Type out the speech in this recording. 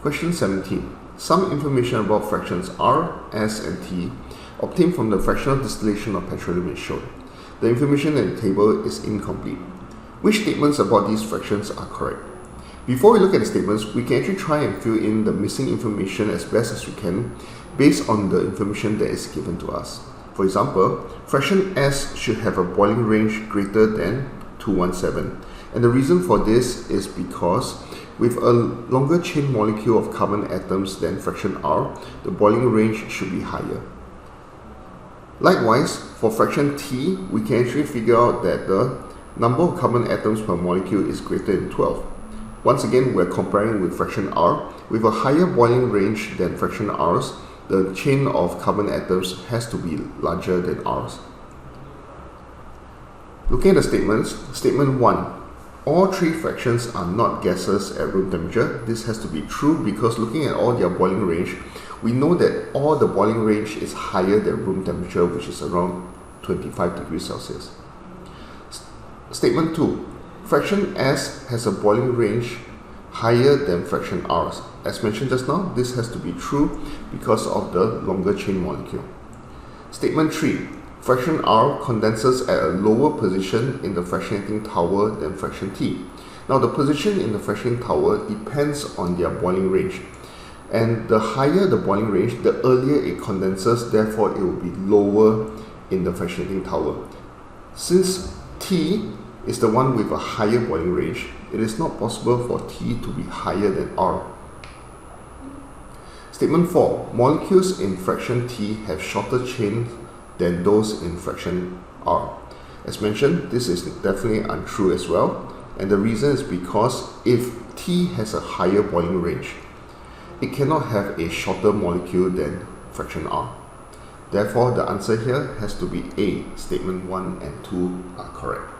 Question 17. Some information about fractions R, S, and T obtained from the fractional distillation of petroleum is shown. The information in the table is incomplete. Which statements about these fractions are correct? Before we look at the statements, we can actually try and fill in the missing information as best as we can based on the information that is given to us. For example, fraction S should have a boiling range greater than 217. And the reason for this is because with a longer chain molecule of carbon atoms than fraction R, the boiling range should be higher. Likewise, for fraction T, we can actually figure out that the number of carbon atoms per molecule is greater than 12. Once again, we're comparing with fraction R. With a higher boiling range than fraction R's, the chain of carbon atoms has to be larger than R's. Looking at the statements, statement 1. All three fractions are not gases at room temperature. This has to be true because looking at all their boiling range, we know that all the boiling range is higher than room temperature, which is around 25 degrees Celsius. Statement 2. Fraction S has a boiling range higher than fraction R. As mentioned just now, this has to be true because of the longer chain molecule. Statement 3. Fraction R condenses at a lower position in the fractionating tower than fraction T. Now the position in the fractionating tower depends on their boiling range. And the higher the boiling range, the earlier it condenses, therefore it will be lower in the fractionating tower. Since T is the one with a higher boiling range, it is not possible for T to be higher than R. Statement 4. Molecules in fraction T have shorter chains than those in fraction R. As mentioned, this is definitely untrue as well, and the reason is because if T has a higher boiling range, it cannot have a shorter molecule than fraction R. Therefore, the answer here has to be A. Statement 1 and 2 are correct.